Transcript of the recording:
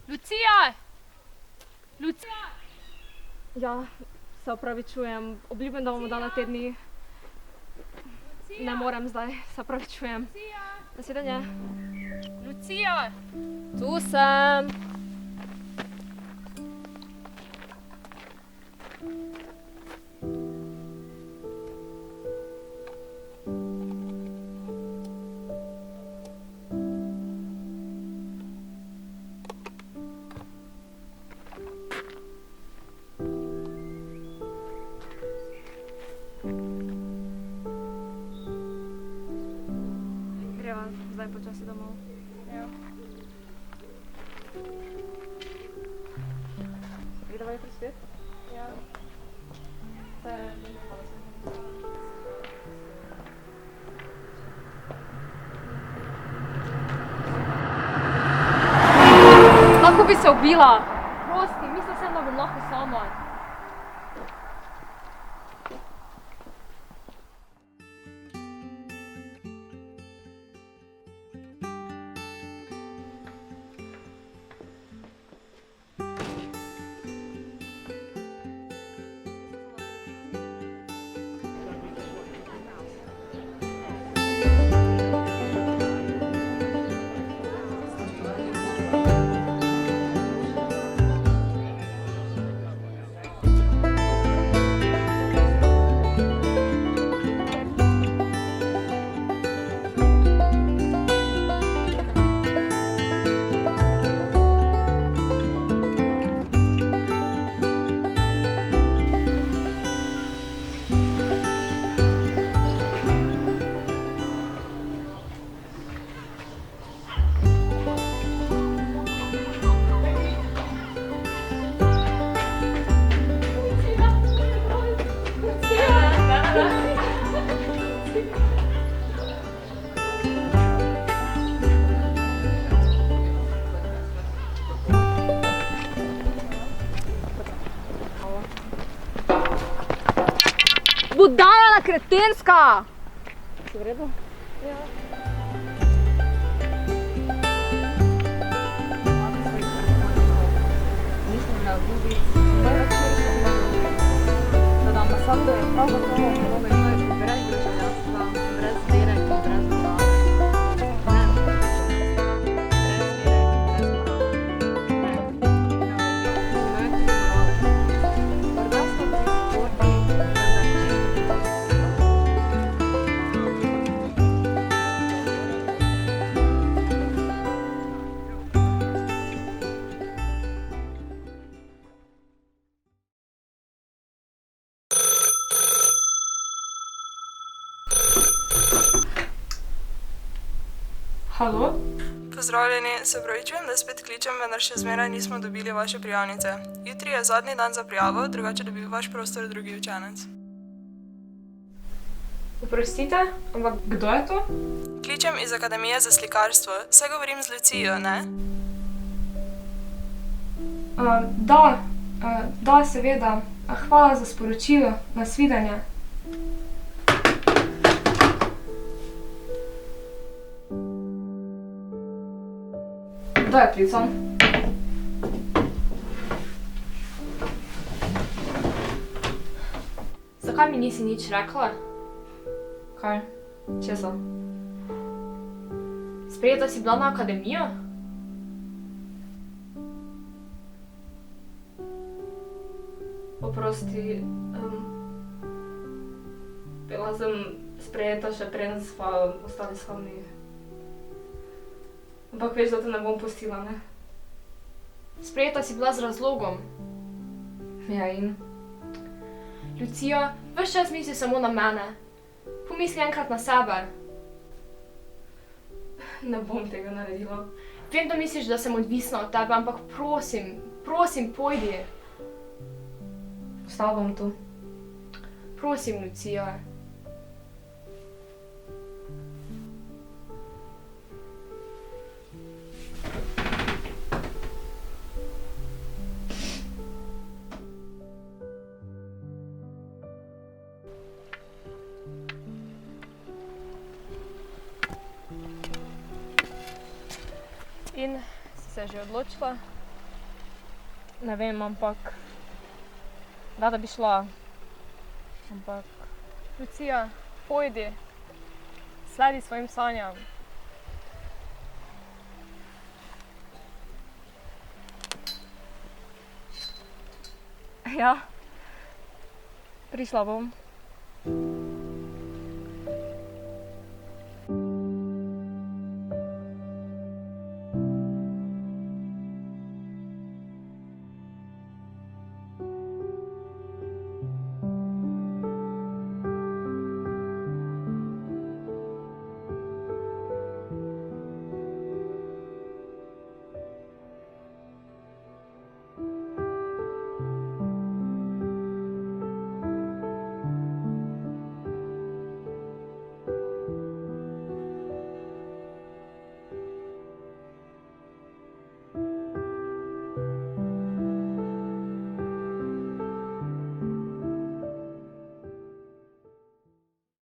Lucija! Lucija! Ja, se opravičujem. Obljubim, da bomo dala te dni. Ne morem zdaj, se opravičujem. Nasvidenje. Lucija! Tu sem. Greva zdaj počasi domov. Ja. Greva jutri spet? Ja. Lahko bi se ubila. Prosti, mislila sem, da bom lahko sama. Budala kretenska! Si v redu? Ja. Mislim, da tudi da ambasador je prav gotovo mnogo imajo brez državljanstva, brez vere in brez morale. Ne. Brez vere in brez morale. Ne. Imajo tudi morale. Morda smo bili sporni, Halo? Pozdravljeni, se opravičujem, da spet kličem, vendar še zmeraj nismo dobili vaše prijavnice. Jutri je zadnji dan za prijavo, drugače dobi vaš prostor drugi učenec. Oprostite, ampak kdo je to? Kličem iz Akademije za slikarstvo. Se govorim z Lucijo, ne? Da, seveda. Hvala za sporočilo. Nasvidenje. Kdo je klical? Zakaj mi nisi nič rekla? Kaj? Česa? Sprejeta si bila na akademijo? Oprosti, bila sem sprejeta še preden sva ostali slavni. Ampak veš, da te ne bom pustila, ne? Sprejeta si bila z razlogom. Ja in? Lucija, ves čas misli samo na mene. Pomisli enkrat na sebe. Ne bom tega naredila. Vem, da misliš, da sem odvisna od tebe, ampak prosim, pojdi. Ostala bom tu. Prosim, Lucija. In si se že odločila? Ne vem, ampak rada bi šla. Ampak Lucija, pojdi, sledi svojim sanjam. Ja, prišla bom.